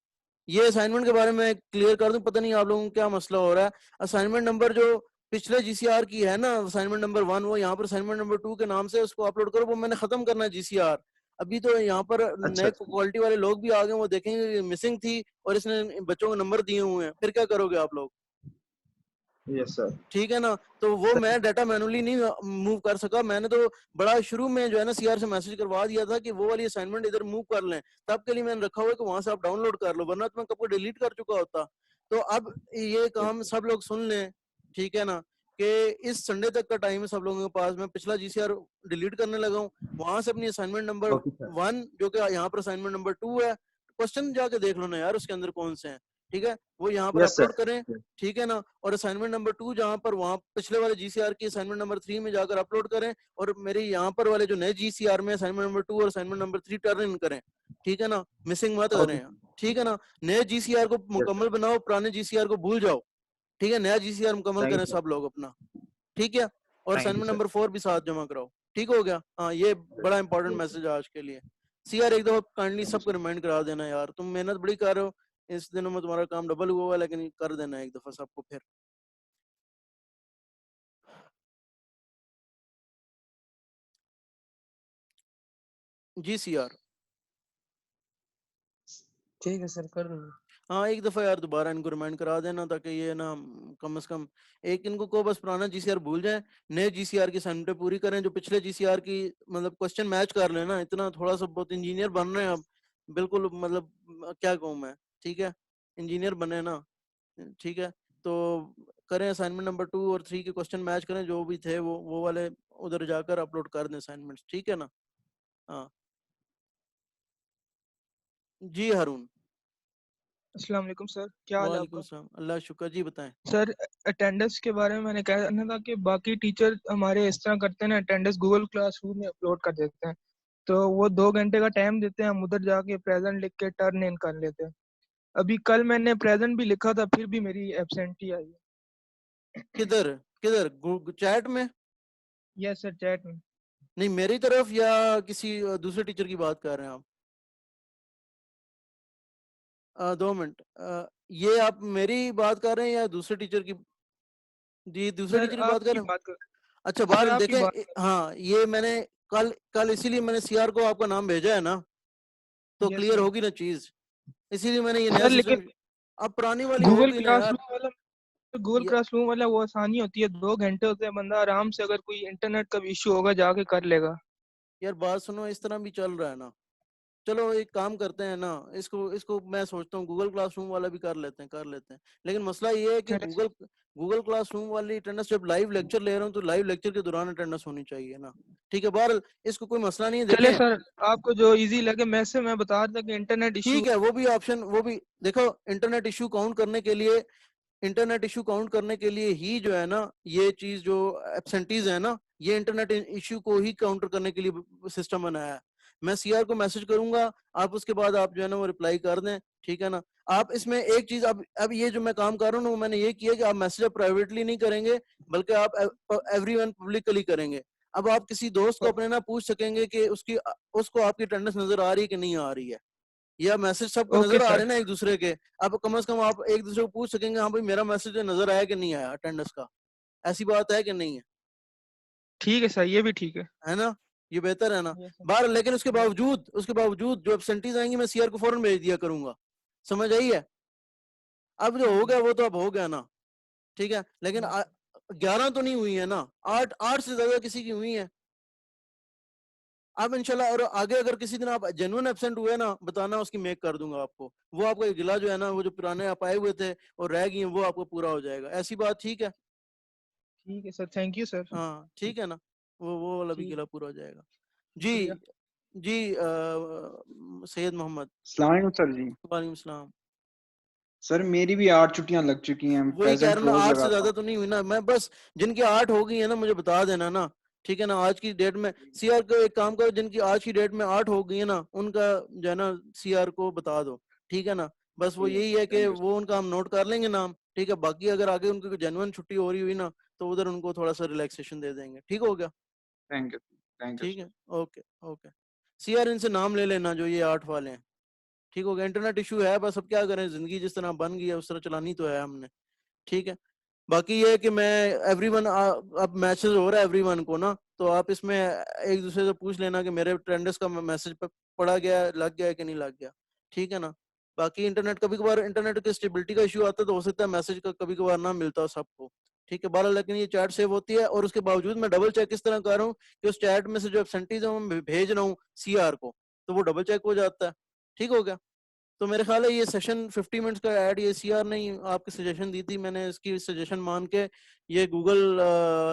ये असाइनमेंट के बारे में क्लियर कर दूं, पता नहीं आप लोगों को क्या मसला हो रहा है। असाइनमेंट नंबर जो पिछले जीसीआर की है ना, असाइनमेंट नंबर 1, वो यहाँ पर असाइनमेंट नंबर 2 के नाम से उसको अपलोड करो। वो मैंने खत्म करना है जीसीआर। अभी तो यहाँ पर अच्छा नए अच्छा, क्वालिटी वाले लोग भी आ गए, वो देखेंगे मिसिंग थी और इसने बच्चों को नंबर दिए हुए हैं, फिर क्या करोगे आप लोग? Yes sir. ठीक है ना। तो वो मैं डाटा मैनुअली नहीं मूव कर सका, मैंने तो बड़ा शुरू में जो है ना सीआर से मैसेज करवा दिया था कि वो वाली असाइनमेंट इधर मूव कर लें, तब के लिए मैंने रखा हुआ है कि वहां से आप डाउनलोड कर लो, वरना तो मैं कब को डिलीट कर चुका होता। तो अब ये काम सब लोग सुन लें, ठीक है ना, कि इस संडे तक का टाइम है सब लोगों के पास। मैं पिछला जीसीआर डिलीट करने लगा हूँ, वहां से अपनी असाइनमेंट नंबर ओके सर 1 जो कि यहाँ पर असाइनमेंट नंबर 2 है, क्वेश्चन जाके देख लो ना यार उसके अंदर कौन से हैं, ठीक है, वो यहाँ पर यस अपलोड सर करें, ठीक है ना। और असाइनमेंट नंबर 2 जहाँ पर वहाँ पिछले वाले जीसीआर की असाइनमेंट नंबर 3 में जाकर अपलोड करें, और मेरे यहाँ पर वाले जो नए जीसीआर में असाइनमेंट नंबर 2 और असाइनमेंट नंबर 3 टर्न इन करें, ठीक है ना, मिसिंग मत ओके करें, ठीक है ना। नए जीसीआर को मुकम्मल बनाओ, पुराने जीसीआर को भूल जाओ, ठीक है, नया जीसीआर मुकम्मल थैंक यू करें सर सब लोग अपना, ठीक है। और thank you assignment sir number 4 भी साथ जमा कराओ, ठीक हो गया। हाँ, ये बड़ा इंपॉर्टेंट मैसेज आज के लिए। सीआर एक दफा काइंडली सबको रिमाइंड करा देना यार, तुम मेहनत बड़ी कर रहे हो, इस दिनों में तुम्हारा काम डबल हुआ है, लेकिन कर देना एक दफा सबको फिर। जी सीआर, ठीक है सर, कर दूंगा। हाँ एक दफा यार दोबारा इनको रिमाइंड करा देना, ताकि ये ना कम से कम एक इनको को बस पुराना जीसीआर भूल जाए, नए जीसीआर की असाइनमेंट पूरी करें, जो पिछले जीसीआर की मतलब क्वेश्चन मैच कर लेना, इतना थोड़ा सा बहुत इंजीनियर बन रहे हैं अब, बिल्कुल मतलब क्या कहूँ मैं, ठीक है, इंजीनियर बने ना, ठीक है। तो करें असाइनमेंट नंबर 2 और 3 के क्वेश्चन मैच करें, जो भी थे वो वाले उधर जाकर अपलोड कर दें असाइनमेंट्स, ठीक है ना। हाँ जी हारून। अस्सलाम वालेकुम सर, क्या हाल है वालेकुम आपका? सलाम, अल्लाह शुक्र, जी बताएं। सर, अटेंडेंस के बारे में मैंने कहना था कि बाकी टीचर हमारे इस तरह करते हैं ना, अटेंडेंस गूगल क्लासरूम में अपलोड कर देते हैं, तो वो 2 घंटे का टाइम देते हैं, हम उधर जाके प्रेजेंट लिख के टर्न इन कर लेते हैं। अभी कल मैंने प्रेजेंट भी लिखा था, फिर भी मेरी एब्सेंटी आई है। किधर किधर चैट में? यस सर, चैट में। नहीं मेरी तरफ, या किसी दूसरे टीचर की बात कर रहे हैं आप? 2 मिनट, ये आप मेरी बात कर रहे हैं या दूसरे टीचर की? जी दूसरे सर टीचर की बात कर आपकी रहे हैं। बात कर अच्छा सर बाहर आपकी देखें, बात कर हाँ ये मैंने कल कल इसीलिए मैंने सीआर को आपका नाम भेजा है ना, तो यस क्लियर सर। होगी ना चीज, इसीलिए मैंने ये नया सर लेकिन सिस्टम। अब पुरानी वाली गूगल होगी ना यार। क्लासरूम वाला गूगल क्लासरूम वाला वो आसानी होती है, 2 घंटे होते हैं, बंदा आराम से अगर कोई इंटरनेट का भी इशू होगा जाके कर लेगा। यार बात सुनो, इस तरह भी चल रहा है ना, चलो एक काम करते हैं ना, इसको इसको मैं सोचता हूँ गूगल क्लासरूम वाला भी कर लेते हैं। लेकिन मसला ये है कि चले गूगल गूगल क्लासरूम वाली अटेंडेंस, जब लाइव लेक्चर ले रहा हूँ तो लाइव लेक्चर के दौरान अटेंडेंस होनी चाहिए ना, ठीक है। बहरहाल इसको कोई मसला नहीं है, चले देखें, सर, आपको जो इजी लगे। मैं बता रहा था कि इंटरनेट इशू। ठीक है, वो भी ऑप्शन, वो भी देखो, इंटरनेट इशू काउंट करने के लिए, इंटरनेट इशू काउंट करने के लिए ही जो है ना, ये चीज जो एब्सेंटीज है ना, ये इंटरनेट इशू को ही काउंटर करने के लिए सिस्टम बनाया है। मैं सीआर को मैसेज करूंगा, आप उसके बाद आप जो है ना वो रिप्लाई कर दें, ठीक है ना। आप इसमें एक चीज, अब ये जो मैं काम कर रहा हूँ ना, वो मैंने ये किया कि आप मैसेज प्राइवेटली नहीं करेंगे, बल्कि आप एवरीवन पब्लिकली करेंगे। अब आप किसी दोस्त को अपने ना पूछ सकेंगे कि उसको आपकी अटेंडेंस नजर आ रही है कि नहीं आ रही है, या मैसेज सबको ओके नजर आ रहे सर। हैं ना एक दूसरे के। अब कम से कम आप एक दूसरे को पूछ सकेंगे, हाँ भाई मेरा मैसेज नजर आया कि नहीं आया अटेंडेंस का, ऐसी बात है कि नहीं है? ठीक है सर, ये भी ठीक है। है ना, ये बेहतर है ना। Yes sir. बाहर लेकिन यस। उसके बावजूद जो एब्सेंटीज आएंगी मैं सीआर को फौरन भेज दिया करूंगा, समझ आई है। अब जो ठीक हो है। गया वो तो अब हो गया ना, ठीक है। लेकिन यस सर। 11 तो नहीं हुई है ना, 8 8 से ज्यादा किसी की हुई है। अब इंशाल्लाह, और आगे अगर किसी दिन आप जेन्युइन एब्सेंट हुए ना, बताना, उसकी मेक कर दूंगा आपको, वो आपका गिला जो है ना, वो जो पुराने आप आए हुए थे और रह गई हैं, वो आपको पूरा हो जाएगा, ऐसी बात, ठीक है। ठीक है सर, थैंक यू सर। हाँ ठीक है ना, वो वाला भी ठीक, गिला पूरा हो जाएगा। जी शुक्रिया। जी, सैयद मोहम्मद। अस्सलाम वालेकुम सर जी। वालेकुम सलाम। सर मेरी भी 8 छुट्टियां लग चुकी हैं, वही कह प्रेजेंट रहा हूं ना, रोज 8 से लगाता ज्यादा हूँ। तो नहीं हुई ना, मैं बस जिनकी 8 हो गई है ना मुझे बता देना ना, ठीक है ना। आज की डेट में सीआर को एक काम करो, जिनकी आज की डेट में 8 हो गई है ना, उनका जो है ना सीआर को बता दो, ठीक है ना। बस वो यही है कि थैंक यू वो उनका हम नोट कर लेंगे नाम, ठीक है। बाकी अगर आगे उनकी जेन्युइन छुट्टी हो रही हुई ना, तो उधर उनको थोड़ा सा रिलैक्सेशन दे देंगे, ठीक हो गया। थैंक यू थैंक यू ठीक सर। है, ओके ओके। सीआर इनसे नाम ले लेना जो ये 8 वाले हैं, ठीक हो गया। इंटरनेट इशू है बस, अब क्या करें, जिंदगी जिस तरह बन गई है उस तरह चलानी तो है हमने, ठीक है। बाकी ये है कि मैं एवरीवन, अब मैसेज हो रहा है एवरीवन को ना, तो आप इसमें एक दूसरे से पूछ लेना कि मेरे अटेंडेंस का मैसेज पड़ा गया, लग गया है कि नहीं लग गया, ठीक है ना। बाकी इंटरनेट, कभी कभार इंटरनेट की स्टेबिलिटी का इशू आता है, तो हो सकता है मैसेज का कभी कभार ना मिलता हो सबको, ठीक है। बहरहाल लेकिन ये चैट सेव होती है, और उसके बावजूद मैं डबल चेक इस तरह कर रहा हूँ कि उस चैट में से जो एब्सेंटीज है मैं भेज रहा हूँ सीआर को, तो वो डबल चेक हो जाता है, ठीक हो गया। तो मेरे ख्याल है ये सेशन 50 मिनट्स का ऐड ये सीआर ने आपकी सजेशन दी थी, मैंने इसकी सजेशन मान के ये गूगल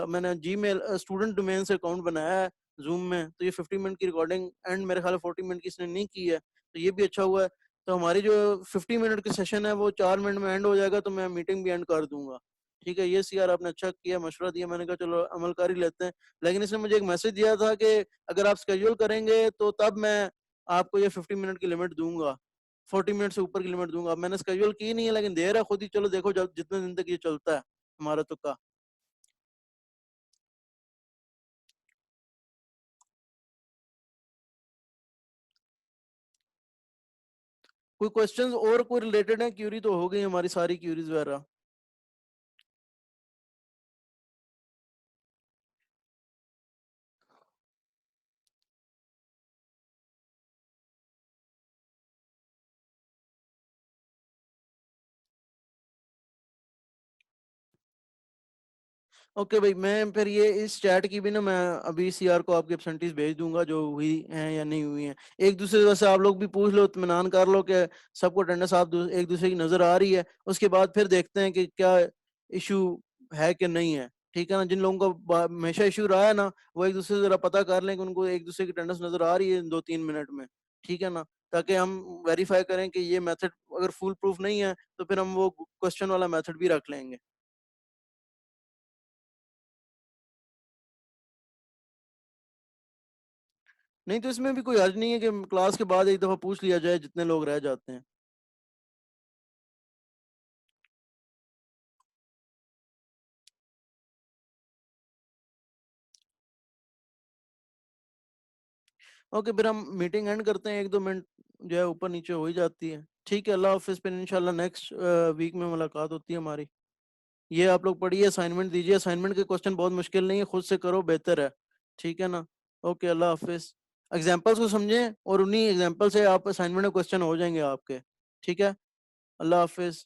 मैंने जीमेल स्टूडेंट डोमेन से अकाउंट बनाया है जूम में। तो ये 50 मिनट की रिकॉर्डिंग एंड मेरे ख्याल है 40 मिनट की इसने नहीं की है, तो ये भी अच्छा हुआ है। तो हमारी जो 50 मिनट की सेशन है वो 4 मिनट में एंड हो जाएगा, तो मैं मीटिंग भी एंड कर दूंगा। ठीक है, ये सीआर आपने अच्छा किया, मशवरा दिया, मैंने कहा चलो अमल कर ही लेते हैं। लेकिन इसने मुझे एक मैसेज दिया था कि अगर आप स्केड्यूल करेंगे तो तब मैं आपको ये 50 मिनट की लिमिट दूंगा, 40 मिनट से ऊपर की लिमिट दूंगा। मैंने स्केड्यूल की नहीं है, लेकिन दे रहा है खुद ही, चलो देखो जब जितने दिन तक ये चलता है हमारा तुक्का। कोई क्वेश्चंस और कोई रिलेटेड है? क्यूरी तो हो गई हमारी सारी क्यूरीज वगैरह। ओके भाई, मैं फिर ये इस चैट की भी ना मैं अभी सीआर को आपकी एब्सेंटीज भेज दूंगा जो हुई हैं या नहीं हुई हैं। एक दूसरे से आप लोग भी पूछ लो, इत्मीनान कर लो कि सबको अटेंडेंस आप एक दूसरे की नजर आ रही है। उसके बाद फिर देखते हैं कि क्या इशू है कि नहीं है। ठीक है ना, जिन लोगों को हमेशा इशू रहा है ना, वो एक दूसरे से जरा पता कर लें कि उनको एक दूसरे की अटेंडेंस नजर आ रही है 2-3 मिनट में। ठीक है ना, ताकि हम वेरीफाई करें कि ये मेथड अगर फुल प्रूफ नहीं है तो फिर हम वो क्वेश्चन वाला मेथड भी रख लेंगे। नहीं तो इसमें भी कोई हर्ज नहीं है कि क्लास के बाद एक दफा पूछ लिया जाए जितने लोग रह जाते हैं। ओके, फिर हम मीटिंग एंड करते हैं, 1-2 मिनट जो है ऊपर नीचे हो ही जाती है। ठीक है, अल्लाह हाफिज, फिर इंशाल्लाह नेक्स्ट वीक में मुलाकात होती है हमारी। ये आप लोग पढ़िए, असाइनमेंट दीजिए, असाइनमेंट के क्वेश्चन बहुत मुश्किल नहीं है, खुद से करो बेहतर है। ठीक है ना, ओके, अल्लाह हाफिज। एग्जाम्पल्स को समझें और उन्हीं एग्जाम्पल से आप असाइनमेंट में क्वेश्चन हो जाएंगे आपके। ठीक है, अल्लाह हाफिज।